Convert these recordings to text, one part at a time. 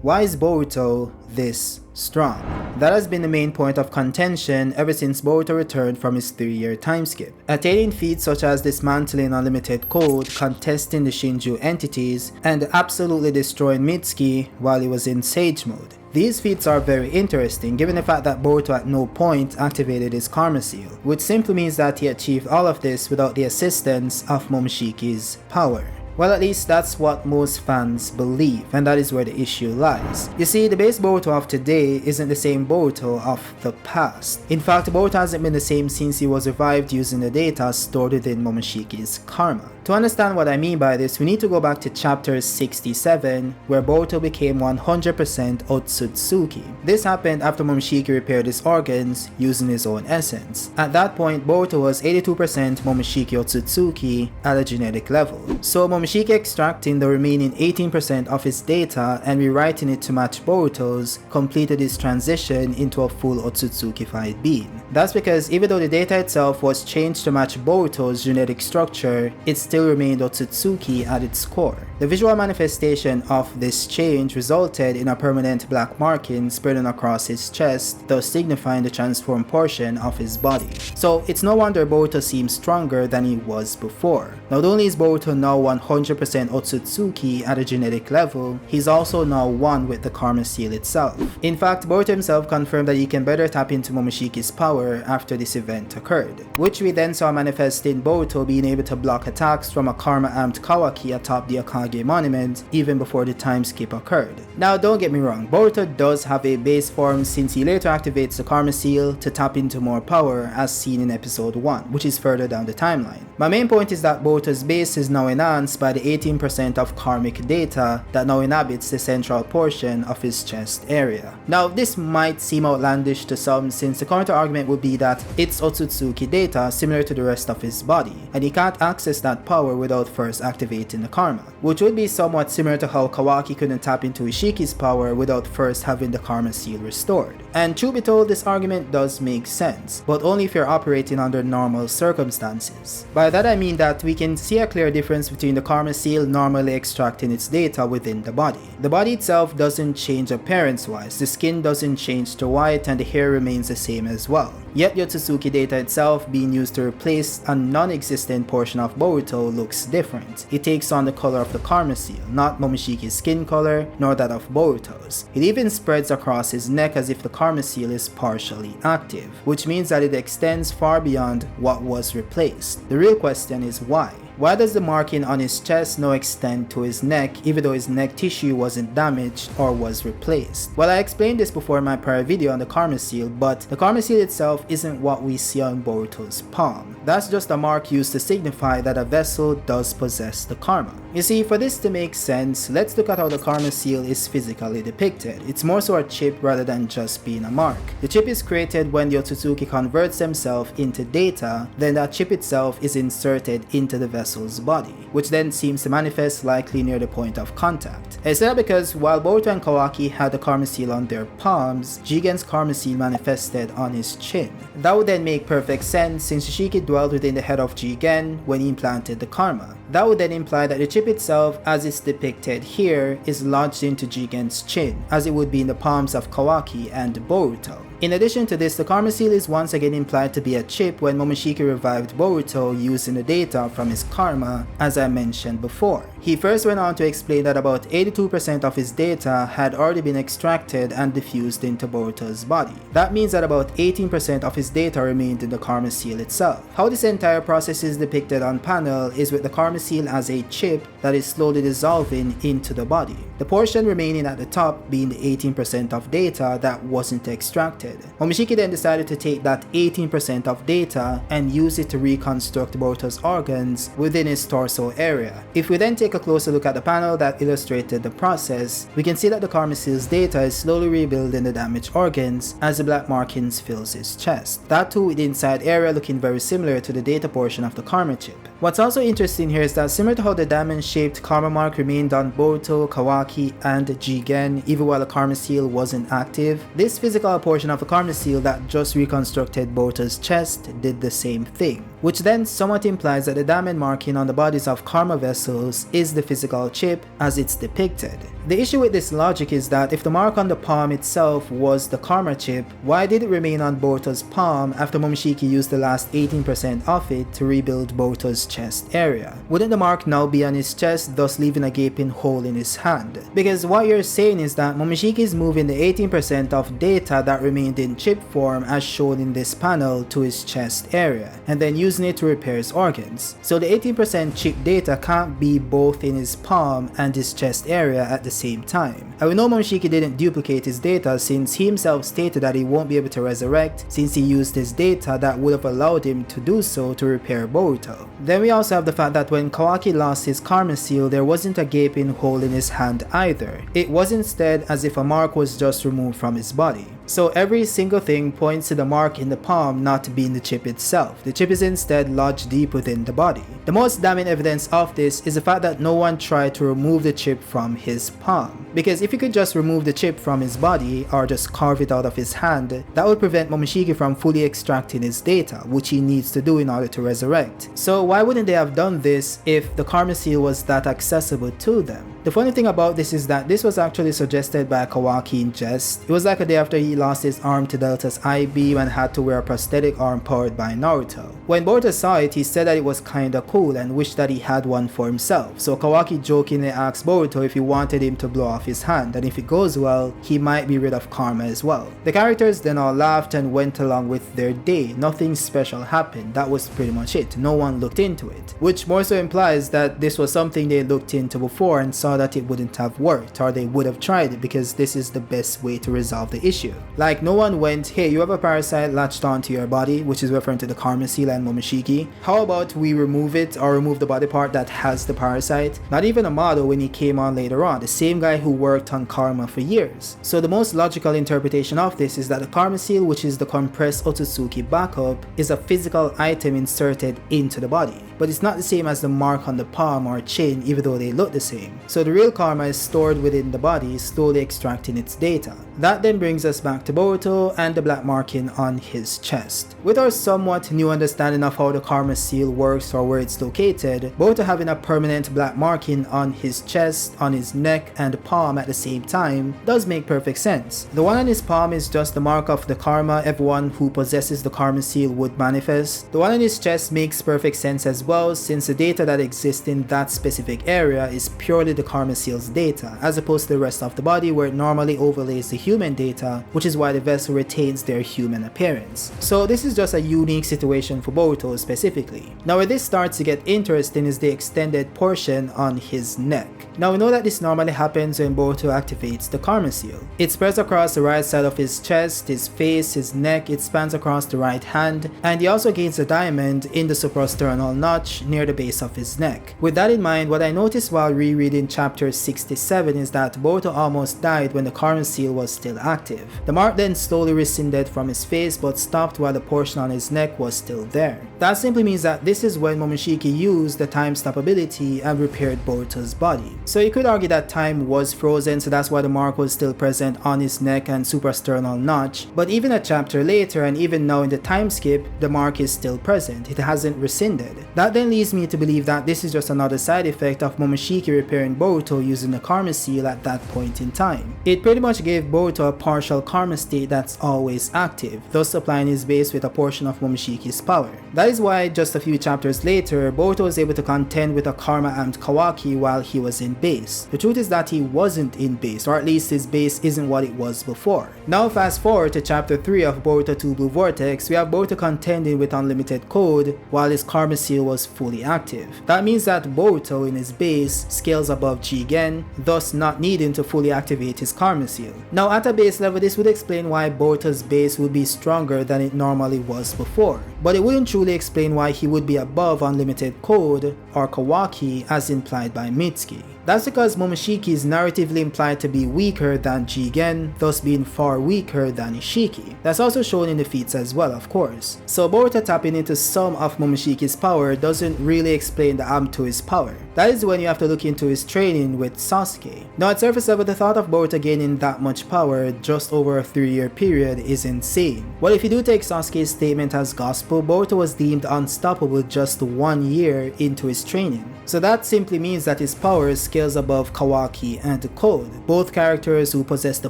Why is Boruto this strong? That has been the main point of contention ever since Boruto returned from his 3-year time skip. Attaining feats such as dismantling unlimited code, contesting the Shinju entities, and absolutely destroying Mitsuki while he was in Sage mode. These feats are very interesting given the fact that Boruto at no point activated his Karma Seal, which simply means that he achieved all of this without the assistance of Momoshiki's power. Well, at least that's what most fans believe, and that is where the issue lies. You see, the base Boruto of today isn't the same Boruto of the past. In fact, Boruto hasn't been the same since he was revived using the data stored within Momoshiki's karma. To understand what I mean by this, we need to go back to chapter 67, where Boruto became 100% Otsutsuki. This happened after Momoshiki repaired his organs using his own essence. At that point, Boruto was 82% Momoshiki Otsutsuki at a genetic level. So Momoshiki extracting the remaining 18% of his data and rewriting it to match Boruto's completed his transition into a full Otsutsuki-fied being. That's because even though the data itself was changed to match Boruto's genetic structure, it still remained Otsutsuki at its core. The visual manifestation of this change resulted in a permanent black marking spreading across his chest, thus signifying the transformed portion of his body. So it's no wonder Boruto seems stronger than he was before. Not only is Boruto now 100% Otsutsuki at a genetic level, he's also now one with the Karma Seal itself. In fact, Boruto himself confirmed that he can better tap into Momoshiki's power after this event occurred, which we then saw manifest in Boruto being able to block attacks from a karma-amped Kawaki atop the Akage monument even before the time skip occurred. Now don't get me wrong, Boruto does have a base form since he later activates the Karma Seal to tap into more power as seen in episode 1, which is further down the timeline. My main point is that Boruto's base is now enhanced by the 18% of karmic data that now inhabits the central portion of his chest area. Now this might seem outlandish to some since the counter argument would be that it's Otsutsuki data similar to the rest of his body and he can't access that power without first activating the karma, which would be somewhat similar to how Kawaki couldn't tap into Ishiki's power without first having the Karma Seal restored. And truth be told, this argument does make sense, but only if you're operating under normal circumstances. By that I mean that we can see a clear difference between the Karma Seal normally extracting its data within the body. The body itself doesn't change appearance-wise, the skin doesn't change to white and the hair remains the same as well. Yet the Otsutsuki data itself being used to replace a non-existent portion of Boruto looks different. It takes on the color of the Karma Seal, not Momoshiki's skin color, nor that of Boruto's. It even spreads across his neck as if the Karma Seal is partially active, which means that it extends far beyond what was replaced. The real question is why? Why does the marking on his chest now extend to his neck even though his neck tissue wasn't damaged or was replaced? Well, I explained this before in my prior video on the Karma Seal, but the Karma Seal itself isn't what we see on Boruto's palm. That's just a mark used to signify that a vessel does possess the karma. You see, for this to make sense, let's look at how the Karma Seal is physically depicted. It's more so a chip rather than just being a mark. The chip is created when the Otsutsuki converts themselves into data, then that chip itself is inserted into the vessel's body, which then seems to manifest likely near the point of contact. I say that because while Boruto and Kawaki had the Karma Seal on their palms, Jigen's Karma Seal manifested on his chin. That would then make perfect sense since Ishiki dwelled within the head of Jigen when he implanted the karma. That would then imply that the chip itself, as is depicted here, is lodged into Jigen's chin, as it would be in the palms of Kawaki and Boruto. In addition to this, the Karma Seal is once again implied to be a chip when Momoshiki revived Boruto using the data from his karma, as I mentioned before. He first went on to explain that about 82% of his data had already been extracted and diffused into Boruto's body. That means that about 18% of his data remained in the Karma Seal itself. How this entire process is depicted on panel is with the Karma Seal as a chip that is slowly dissolving into the body. The portion remaining at the top being the 18% of data that wasn't extracted. Momoshiki then decided to take that 18% of data and use it to reconstruct Boruto's organs within his torso area. If we then take a closer look at the panel that illustrated the process, we can see that the Karma Seal's data is slowly rebuilding the damaged organs as the black markings fills his chest. That too with the inside area looking very similar to the data portion of the karma chip. What's also interesting here is that similar to how the diamond-shaped karma mark remained on Boruto, Kawaki, and Jigen even while the Karma Seal wasn't active, this physical portion of the Karma Seal that just reconstructed Boruto's chest did the same thing, which then somewhat implies that the diamond marking on the bodies of karma vessels is the physical chip as it's depicted. The issue with this logic is that if the mark on the palm itself was the karma chip, why did it remain on Boruto's palm after Momoshiki used the last 18% of it to rebuild Boruto's chest area? Wouldn't the mark now be on his chest, thus leaving a gaping hole in his hand? Because what you're saying is that Momoshiki is moving the 18% of data that remained in chip form as shown in this panel to his chest area, and then using it to repair his organs. So the 18% chip data can't be both in his palm and his chest area at the same time. And we know Momoshiki didn't duplicate his data since he himself stated that he won't be able to resurrect since he used his data that would have allowed him to do so to repair Boruto. Then we also have the fact that when Kawaki lost his karma seal, there wasn't a gaping hole in his hand either. It was instead as if a mark was just removed from his body. So every single thing points to the mark in the palm not being the chip itself. The chip is instead lodged deep within the body. The most damning evidence of this is the fact that no one tried to remove the chip from his palm. Because if you could just remove the chip from his body or just carve it out of his hand, that would prevent Momoshiki from fully extracting his data, which he needs to do in order to resurrect. So why wouldn't they have done this if the karma seal was that accessible to them? The funny thing about this is that this was actually suggested by Kawaki in jest. It was like a day after he lost his arm to Delta's I-beam and had to wear a prosthetic arm powered by Naruto. When Boruto saw it, he said that it was kinda cool and wished that he had one for himself. So Kawaki jokingly asked Boruto if he wanted him to blow off his hand, and if it goes well, he might be rid of karma as well. The characters then all laughed and went along with their day. Nothing special happened. That was pretty much it. No one looked into it. Which more so implies that this was something they looked into before and saw that it wouldn't have worked, or they would have tried it because this is the best way to resolve the issue. Like no one went, hey, you have a parasite latched onto your body, which is referring to the karma seal and Momoshiki. How about we remove it or remove the body part that has the parasite? Not even Amado when he came on later on, the same guy who worked on karma for years. So the most logical interpretation of this is that the karma seal, which is the compressed Otsutsuki backup, is a physical item inserted into the body. But it's not the same as the mark on the palm or chin, even though they look the same. So the real karma is stored within the body, slowly extracting its data. That then brings us back to Boruto and the black marking on his chest. With our somewhat new understanding of how the karma seal works or where it's located, Boruto having a permanent black marking on his chest, on his neck and palm at the same time does make perfect sense. The one on his palm is just the mark of the karma everyone who possesses the karma seal would manifest. The one on his chest makes perfect sense as well, since the data that exists in that specific area is purely the karma seal's data, as opposed to the rest of the body where it normally overlays the human data, which is why the vessel retains their human appearance. So this is just a unique situation for Boruto specifically. Now where this starts to get interesting is the extended portion on his neck. Now we know that this normally happens when Boruto activates the karma seal. It spreads across the right side of his chest, his face, his neck, it spans across the right hand, and he also gains a diamond in the suprasternal notch near the base of his neck. With that in mind, what I noticed while rereading chapter 67 is that Boruto almost died when the karma seal was still active. The mark then slowly rescinded from his face but stopped while the portion on his neck was still there. That simply means that this is when Momoshiki used the time stop ability and repaired Boruto's body. So you could argue that time was frozen, so that's why the mark was still present on his neck and suprasternal notch. But even a chapter later and even now in the time skip, the mark is still present. It hasn't rescinded. That then leads me to believe that this is just another side effect of Momoshiki repairing Boruto using the karma seal at that point in time. It pretty much gave Boruto a partial karma state that's always active, thus supplying his base with a portion of Momoshiki's power. That is why just a few chapters later, Boruto was able to contend with a karma amped Kawaki while he was in base. The truth is that he wasn't in base, or at least his base isn't what it was before. Now fast forward to chapter 3 of Boruto 2 Blue Vortex, we have Boruto contending with unlimited code while his karma seal was fully active. That means that Boruto in his base scales above Jigen, thus not needing to fully activate his karma seal. Now at a base level, this would explain why Boruto's base would be stronger than it normally was before, but it wouldn't truly explain why he would be above unlimited code or Kawaki as implied by Mitsuki. That's because Momoshiki is narratively implied to be weaker than Jigen, thus being far weaker than Ishiki. That's also shown in the feats as well, of course. So Boruto tapping into some of Momoshiki's power doesn't really explain the amp to his power. That is when you have to look into his training with Sasuke. Now at surface level, the thought of Boruto gaining that much power just over a 3-year period is insane. Well, if you do take Sasuke's statement as gospel, Boruto was deemed unstoppable just 1 year into his training. So that simply means that his power scales above Kawaki and Code, both characters who possess the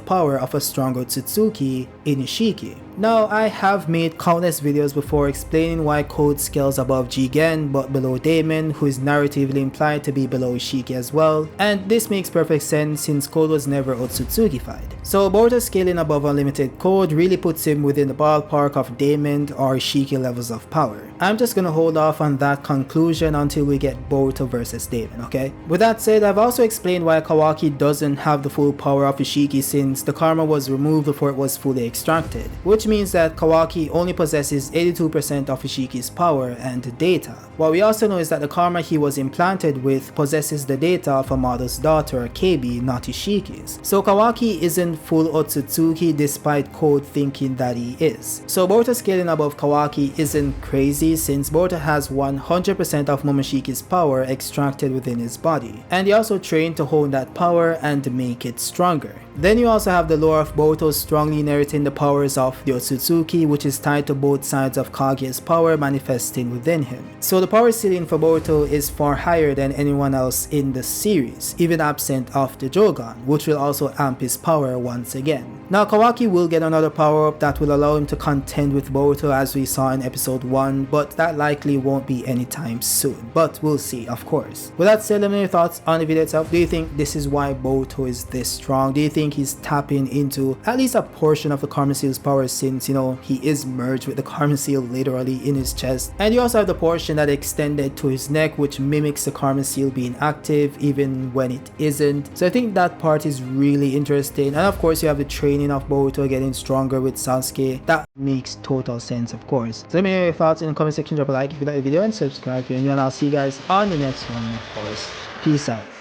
power of a stronger Otsutsuki in Ishiki. Now, I have made countless videos before explaining why Code scales above Jigen but below Daemon, who is narratively implied to be below Ishiki as well, and this makes perfect sense since Code was never Otsutsukified. So Boruto scaling above Unlimited Code really puts him within the ballpark of Daemon or Ishiki levels of power. I'm just gonna hold off on that conclusion until we get Boruto versus Daemon, okay? With that said, I've also explained why Kawaki doesn't have the full power of Ishiki since the karma was removed before it was fully extracted, which means that Kawaki only possesses 82% of Ishiki's power and data. What we also know is that the karma he was implanted with possesses the data of a mother's daughter, Keibi, not Ishiki's. So Kawaki isn't full Otsutsuki despite Code thinking that he is. So Boruto scaling above Kawaki isn't crazy since Boruto has 100% of Momoshiki's power extracted within his body, and he also trained to hone that power and make it stronger. Then you also have the lore of Boruto strongly narrating the powers of the Otsutsuki, which is tied to both sides of Kage's power manifesting within him. So the power ceiling for Boruto is far higher than anyone else in the series, even absent of the Jogan, which will also amp his power once again. Now Kawaki will get another power up that will allow him to contend with Boruto as we saw in episode 1, but that likely won't be anytime soon, but we'll see, of course. With that said, let me know your thoughts on the video itself. Do you think this is why Boruto is this strong? Do you think he's tapping into at least a portion of the Karma Seal's power since, you know, he is merged with the Karma Seal literally in his chest? And you also have the portion that extended to his neck, which mimics the Karma Seal being active even when it isn't. So I think that part is really interesting. And of course you have the training of Boruto getting stronger with Sasuke. That makes total sense, of course. So let me know your thoughts in the comment section. Drop a like if you like the video and subscribe if you're new, and I'll see you guys on the next one, of course. Peace out.